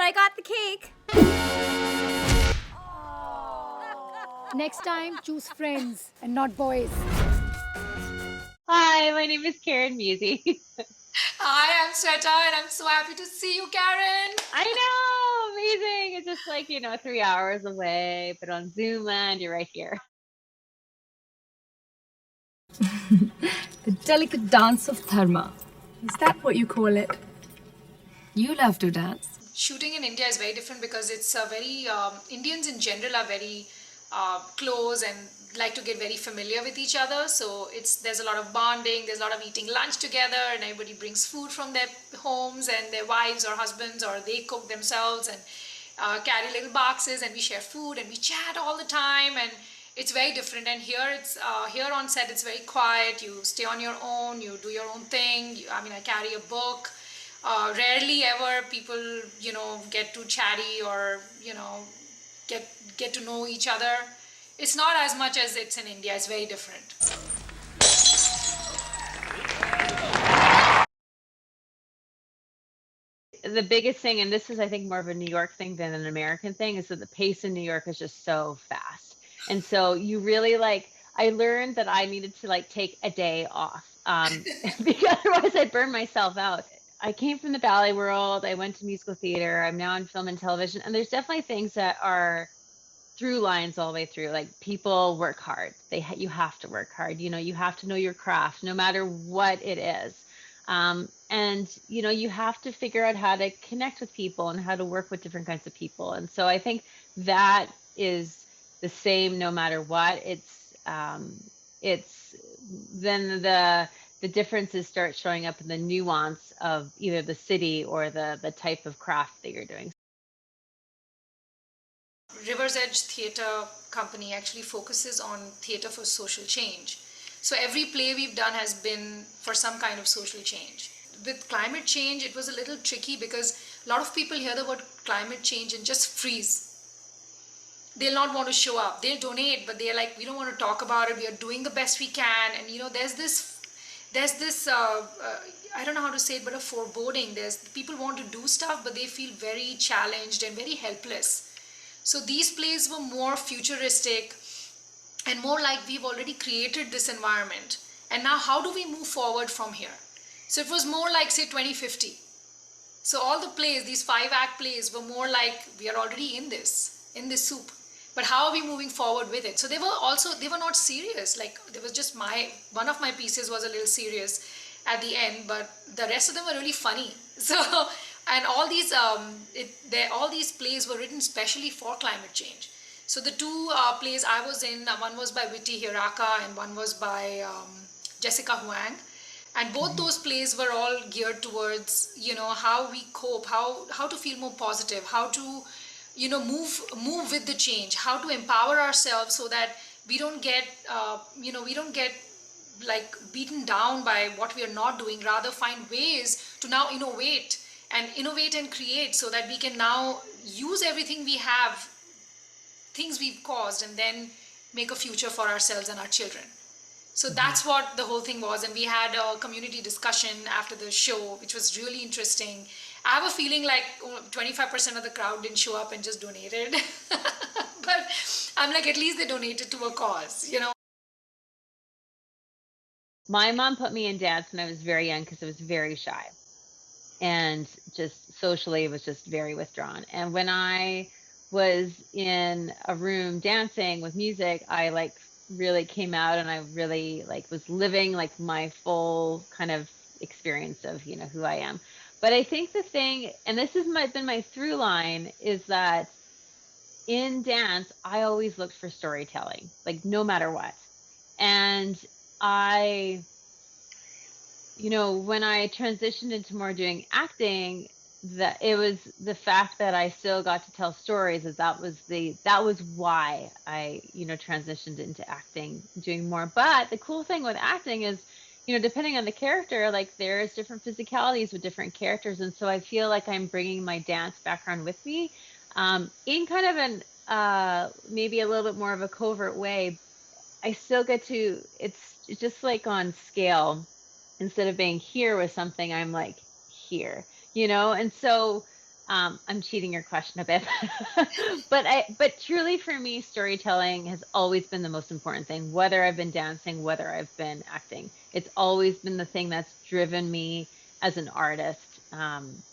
I got the cake. Next time, choose friends and not boys. Hi, my name is Karen Musey. Hi, I'm Sweta, and I'm so happy to see you, Karen. I know, amazing. It's just like, 3 hours away, but on Zoom land, you're right here. The delicate dance of Dharma. Is that what you call it? You love to dance. Shooting in India is very different because it's a very Indians in general are very close and like to get very familiar with each other. So there's a lot of bonding. There's a lot of eating lunch together, and everybody brings food from their homes and their wives or husbands, or they cook themselves and carry little boxes, and we share food and we chat all the time. And it's very different. And here on set it's very quiet. You stay on your own. You do your own thing. I carry a book. Rarely ever people, get too chatty or, get to know each other. It's not as much as it's in India. It's very different. The biggest thing, and this is, I think, more of a New York thing than an American thing, is that the pace in New York is just so fast. And so you really I learned that I needed to take a day off because otherwise I'd burn myself out. I came from the ballet world. I went to musical theater. I'm now in film and television. And there's definitely things that are through lines all the way through. Like, people work hard. You have to work hard. You have to know your craft, no matter what it is. And you have to figure out how to connect with people and how to work with different kinds of people. And so I think that is the same no matter what. It's then the differences start showing up in the nuance of either the city or the type of craft that you're doing. River's Edge Theatre Company actually focuses on theatre for social change. So every play we've done has been for some kind of social change. With climate change, it was a little tricky because a lot of people hear the word climate change and just freeze. They'll not want to show up. They'll donate, but they're like, we don't want to talk about it. We are doing the best we can. And there's this I don't know how to say it, but a foreboding. There's people want to do stuff, but they feel very challenged and very helpless. So these plays were more futuristic and more like we've already created this environment. And now how do we move forward from here? So it was more like, say, 2050. So all the plays, these 5-act plays, were more like we are already in this soup. But how are we moving forward with it? So they were not serious. Like, there was just one of my pieces was a little serious at the end, but the rest of them were really funny. So, and all these plays were written specially for climate change. So the two plays I was in, one was by Witty Hiraka and one was by Jessica Huang. And both those plays were all geared towards, how we cope, how to feel more positive, how to, move with the change, how to empower ourselves so that we don't get, like beaten down by what we are not doing, rather find ways to now innovate and create so that we can now use everything we have, things we've caused, and then make a future for ourselves and our children. So that's what the whole thing was. And we had a community discussion after the show, which was really interesting. I have a feeling like 25% of the crowd didn't show up and just donated. But I'm like, at least they donated to a cause, My mom put me in dance when I was very young because I was very shy and just socially was just very withdrawn. And when I was in a room dancing with music, I really came out, and I really was living my full kind of experience of who I am. But I think the thing, and this has been my through line, is that in dance I always looked for storytelling, no matter what. And when I transitioned into more doing acting, that it was the fact that I still got to tell stories, that was why I transitioned into acting, doing more. But the cool thing with acting is, depending on the character, there's different physicalities with different characters, and so I feel like I'm bringing my dance background with me, in kind of an maybe a little bit more of a covert way. I still get to, it's just on scale. Instead of being here with something, I'm here, and so I'm cheating your question a bit, but truly for me, storytelling has always been the most important thing. Whether I've been dancing, whether I've been acting, it's always been the thing that's driven me as an artist,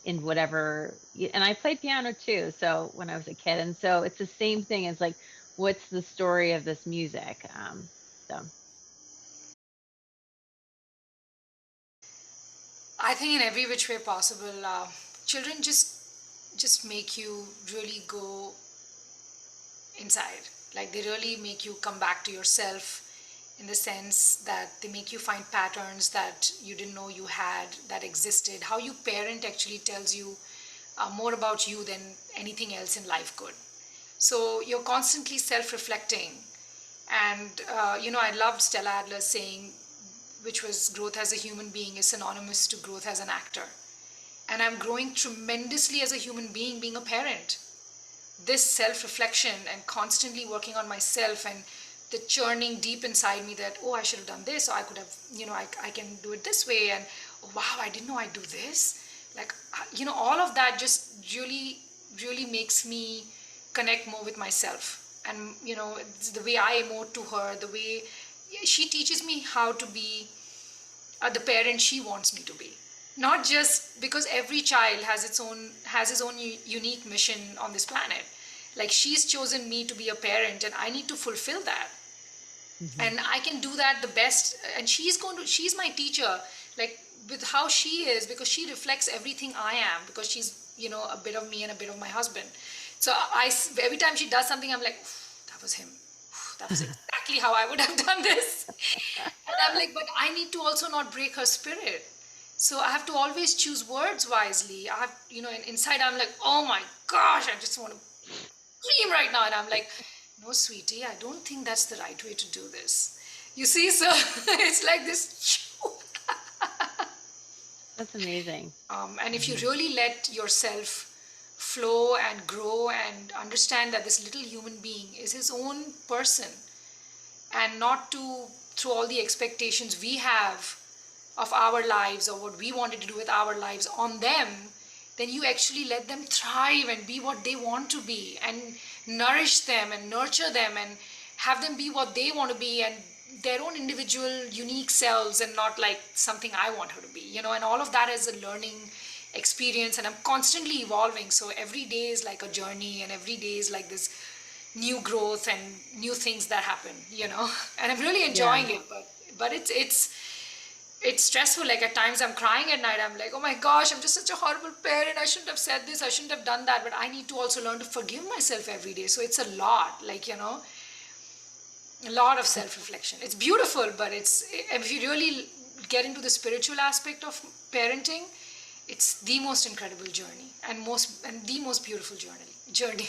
in whatever. And I played piano too, so when I was a kid, and so it's the same thing as like, what's the story of this music? So I think in every which way possible, children just make you really go inside. Like they really make you come back to yourself in the sense that they make you find patterns that you didn't know you had that existed. How you parent actually tells you more about you than anything else in life could. So you're constantly self-reflecting. And, I loved Stella Adler's saying, which was growth as a human being is synonymous to growth as an actor. And I'm growing tremendously as a human being a parent. This self-reflection and constantly working on myself and the churning deep inside me that, oh, I should have done this, or I could have, I can do it this way, and oh, wow, I didn't know I'd do this. Like, all of that just really, really makes me connect more with myself. And, it's the way I emote to her, the way she teaches me how to be the parent she wants me to be. Not just because every child has his own unique mission on this planet. Like she's chosen me to be a parent, and I need to fulfill that. mhm. And I can do that the best. And she's my teacher. Like with how she is, because she reflects everything I am. Because she's a bit of me and a bit of my husband. So every time she does something, I'm like, that was him. That was exactly how I would have done this. And I'm like, but I need to also not break her spirit. So I have to always choose words wisely. I have, and inside I'm like, oh my gosh, I just want to scream right now. And I'm like, no, sweetie, I don't think that's the right way to do this. You see, so it's like this. That's amazing. And if you really let yourself flow and grow and understand that this little human being is his own person, and not to throw all the expectations we have of our lives or what we wanted to do with our lives on them, then you actually let them thrive and be what they want to be, and nourish them and nurture them and have them be what they want to be and their own individual unique selves, and not like something I want her to be, and all of that is a learning experience, and I'm constantly evolving. So every day is like a journey, and every day is like this new growth and new things that happen, and I'm really Yeah. enjoying it. But it's stressful. Like at times I'm crying at night. I'm like, oh my gosh, I'm just such a horrible parent. I shouldn't have said this. I shouldn't have done that. But I need to also learn to forgive myself every day. So it's a lot, like, a lot of self-reflection. It's beautiful, but if you really get into the spiritual aspect of parenting, it's the most incredible journey, and the most beautiful journey.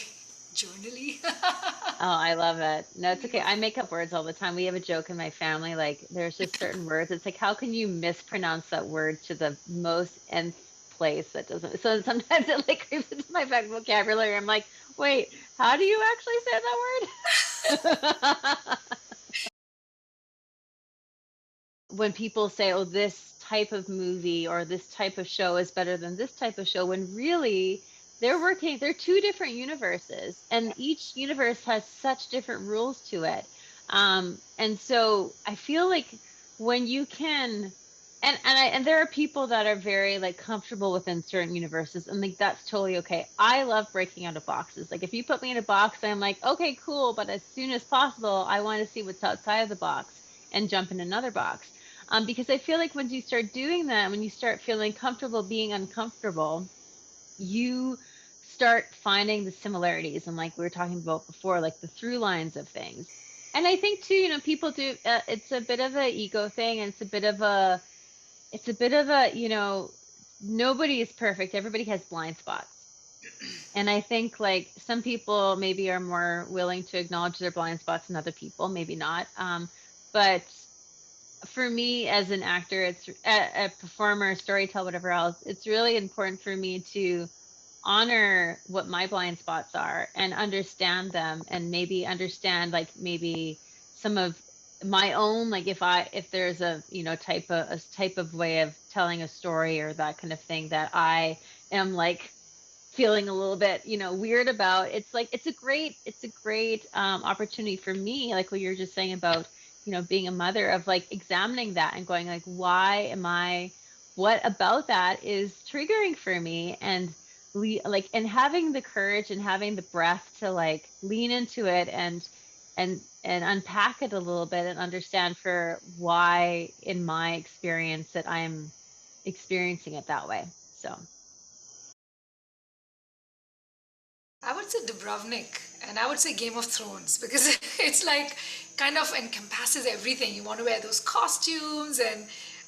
Journally. Oh, I love it. No, it's okay. I make up words all the time. We have a joke in my family. Like, there's just certain words. It's like, how can you mispronounce that word to the most nth place that doesn't? So sometimes it like creeps into my vocabulary. I'm like, wait, how do you actually say that word? When people say, oh, this type of movie or this type of show is better than this type of show, when really they're two different universes, and each universe has such different rules to it. And so I feel like when you can, and there are people that are very like comfortable within certain universes, and like that's totally okay. I love breaking out of boxes. Like if you put me in a box, I'm like, okay, cool, but as soon as possible, I want to see what's outside of the box and jump in another box. Because I feel like once you start doing that, when you start feeling comfortable being uncomfortable, you start finding the similarities, and like we were talking about before, like the through lines of things. And I think too, people do. It's a bit of a ego thing, and it's a bit of a nobody is perfect. Everybody has blind spots. And I think like some people maybe are more willing to acknowledge their blind spots than other people, maybe not. But for me as an actor, it's a performer, storyteller, whatever else, it's really important for me to honor what my blind spots are and understand them, and maybe understand like maybe some of my own, like if there's a type of way of telling a story or that kind of thing that I am like feeling a little bit, weird about. It's like it's a great opportunity for me, like what you're just saying about, being a mother, of like examining that and going like, why am I, what about that is triggering for me, and like, and having the courage and having the breath to like lean into it and unpack it a little bit and understand for why in my experience that I'm experiencing it that way. So I would say Dubrovnik, and I would say Game of Thrones, because it's like kind of encompasses everything. You want to wear those costumes and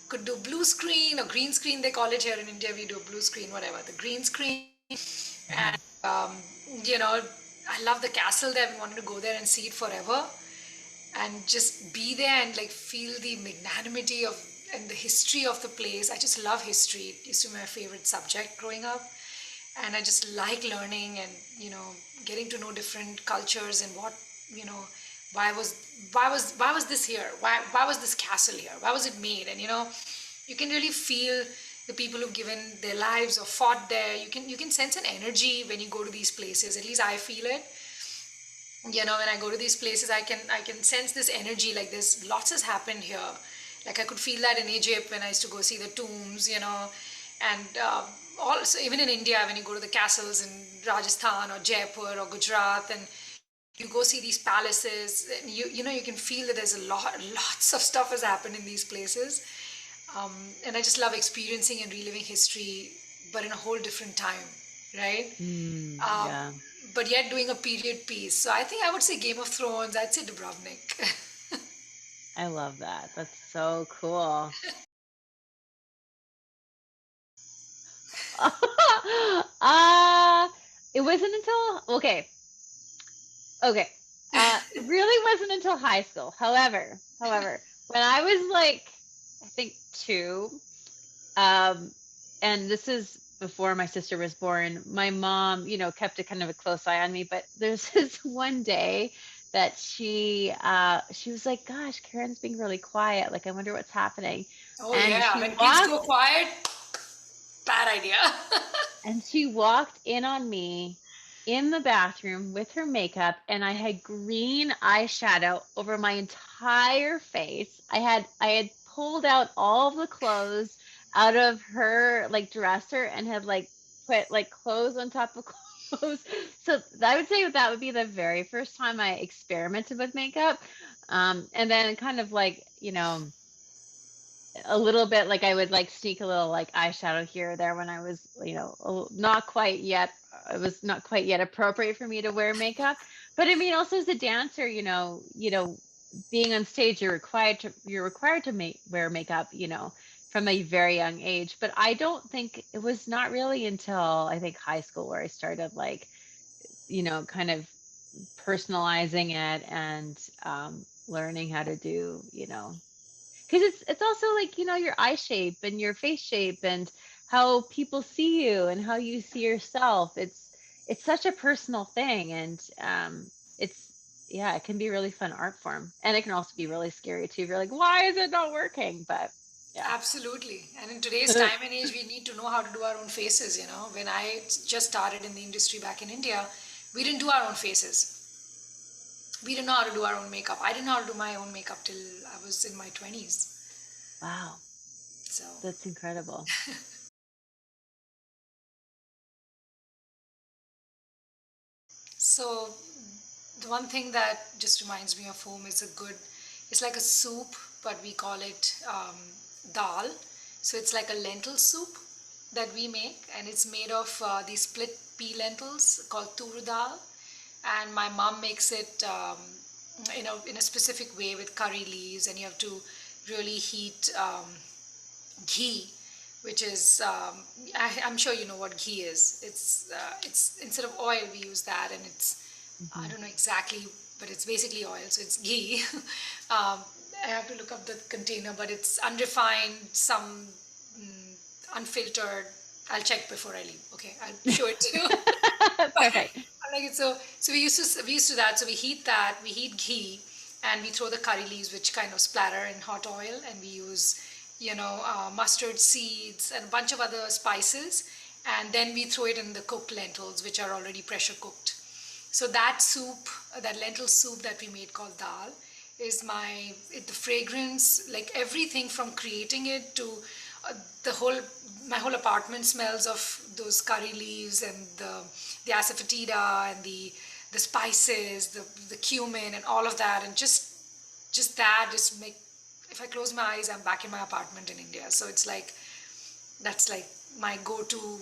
could do blue screen or green screen, they call it here in India. We do blue screen, whatever, the green screen. And, you know, I love the castle there. We wanted to go there and see it forever and just be there and like feel the magnanimity of and the history of the place. I just love history. It used to be my favorite subject growing up, and I just like learning and getting to know different cultures and what you know why was this here, why was this castle here, why was it made, and you can really feel the people who've given their lives or fought there. You can sense an energy when you go to these places. At least I feel it. When I go to these places, I can sense this energy, like there's lots has happened here. Like I could feel that in Egypt when I used to go see the tombs, and also even in India when you go to the castles in Rajasthan or Jaipur or Gujarat, and you go see these palaces, and you can feel that there's lots of stuff has happened in these places. And I just love experiencing and reliving history, but in a whole different time, right? um, yeah, but yet doing a period piece. So I think I would say Game of Thrones. I'd say Dubrovnik. I love that. That's so cool. uh it wasn't until okay. It really wasn't until high school. However, when I was like, I think two, um, and this is before my sister was born, my mom, kept a kind of a close eye on me. But there's this one day that she was like, "Gosh, Karen's being really quiet. Like, I wonder what's happening." Oh And yeah, she when kids go walked quiet, bad idea. and she walked in on me in the bathroom with her makeup, and I had green eyeshadow over my entire face. I had pulled out all of the clothes out of her like dresser and had like put like clothes on top of clothes. So I would say that would be the very first time I experimented with makeup. And then kind of like, a little bit like I would like sneak a little like eyeshadow here or there when I was, not quite yet. It was not quite yet appropriate for me to wear makeup. But I mean, also as a dancer, being on stage, you're required to wear makeup, from a very young age. But I don't think it was not really until I think high school where I started like, kind of personalizing it and learning how to do, because it's also like, your eye shape and your face shape and how people see you and how you see yourself. It's such a personal thing, and it's yeah, it can be a really fun art form, and it can also be really scary too. You're like, why is it not working? But yeah. Absolutely. And in today's time and age, we need to know how to do our own faces. When I just started in the industry back in India, we didn't do our own faces. We didn't know how to do our own makeup. I didn't know how to do my own makeup till I was in my 20s. Wow, So, that's incredible. so the one thing that just reminds me of home is it's like a soup, but we call it dal. So it's like a lentil soup that we make, and it's made of these split pea lentils called tur dal. And my mom makes it in a specific way with curry leaves, and you have to really heat ghee, which is I'm sure you know what ghee is. It's instead of oil we use that, and it's I Hmm. don't know exactly, but it's basically oil, so it's ghee. um, I have to look up the container, but it's unrefined, some unfiltered. I'll check before I leave. Okay, I'll show it to you. But Perfect. I like it. So we used to that. So we heat that. We heat ghee, and we throw the curry leaves, which kind of splatter in hot oil, and we use mustard seeds and a bunch of other spices, and then we throw it in the cooked lentils, which are already pressure cooked. So that soup, that lentil soup that we made called dal, is the fragrance, like everything from creating it to my whole apartment smells of those curry leaves and the asafoetida and the spices, the cumin and all of that, and just that just make, if I close my eyes, I'm back in my apartment in India. So it's like, that's like my go-to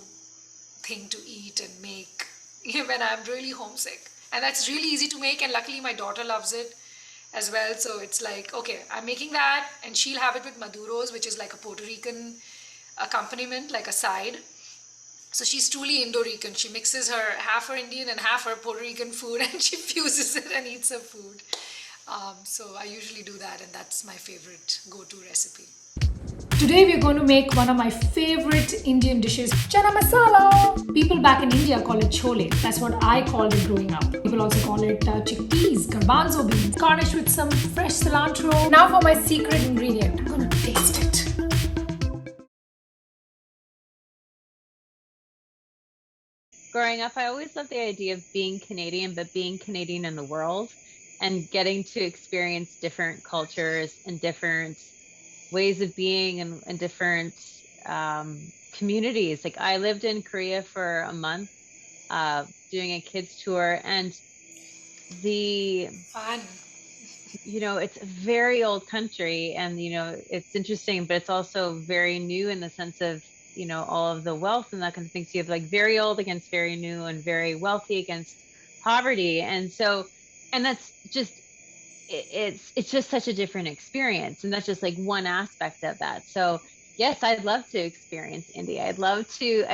thing to eat and make when I'm really homesick. And that's really easy to make, and luckily my daughter loves it as well. So it's like, okay, I'm making that, and she'll have it with maduros, which is like a Puerto Rican accompaniment, like a side. So she's truly Indo-Rican. She mixes half her Indian and half her Puerto Rican food, and she fuses it and eats her food. So I usually do that, and that's my favorite go-to recipe. Today we're going to make one of my favorite Indian dishes, chana masala. People back in India call it chole. That's what I called it growing up. People also call it chickpeas, garbanzo beans, garnished with some fresh cilantro. Now for my secret ingredient. I'm going to taste it. Growing up, I always loved the idea of being Canadian, but being Canadian in the world and getting to experience different cultures and different ways of being and different communities. Like I lived in Korea for a month doing a kids tour, and Fun. it's a very old country, and it's interesting, but it's also very new in the sense of all of the wealth and that kind of thing. So you have like very old against very new, and very wealthy against poverty, and that's just it's just such a different experience, and that's just like one aspect of that. So yes, I'd love to experience India. I'd love to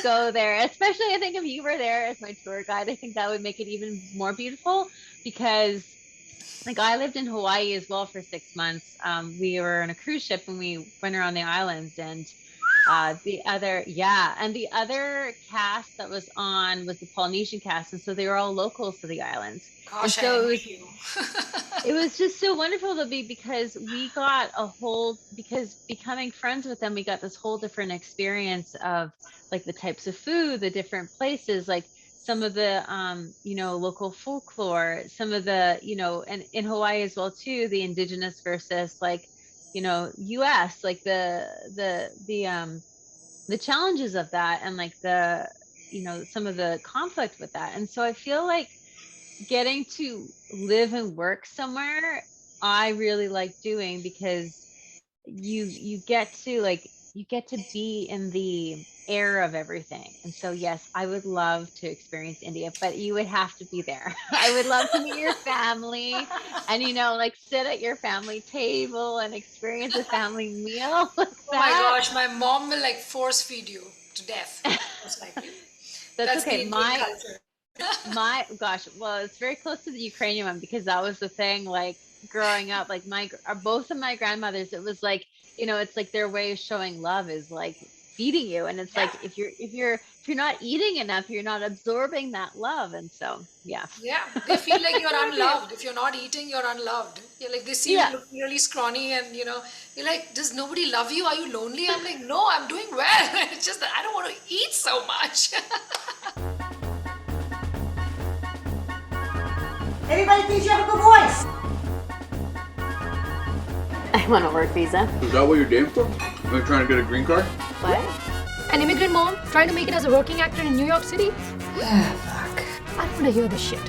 go there, especially I think if you were there as my tour guide. I think that would make it even more beautiful, because like I lived in Hawaii as well for 6 months. We were on a cruise ship and we went around the islands, and the other cast that was on was the Polynesian cast, and so they were all locals to the islands. Gosh, and so I it was just so wonderful to be, because we got because becoming friends with them, we got this whole different experience of like the types of food, the different places, like some of the local folklore, some of the and in Hawaii as well too, the indigenous versus like US, like the challenges of that, and like the some of the conflict with that. And so I feel like getting to live and work somewhere I really like doing, because you get to be in the air of everything. And so yes, I would love to experience India, but you would have to be there. I would love to meet your family and like sit at your family table and experience a family meal like Oh my gosh, my mom will like force feed you to death. Most likely. That's the okay. Indian culture. Well, it's very close to the Ukrainian one, because that was the thing, like growing up, like both of my grandmothers, it was like it's like their way of showing love is like feeding you, and it's like if you're not eating enough, you're not absorbing that love. And so Yeah, they feel like you're unloved. If you're not eating, you're unloved. You're like, they see you look really scrawny, and you're like, does nobody love you? Are you lonely? I'm like, no, I'm doing well. It's just that I don't want to eat so much. Everybody thinks you have a good voice. I want a work visa. Is that what you're dating for? Are you trying to get a green card? What? An immigrant mom trying to make it as a working actor in New York City? Fuck. I don't want to hear this shit.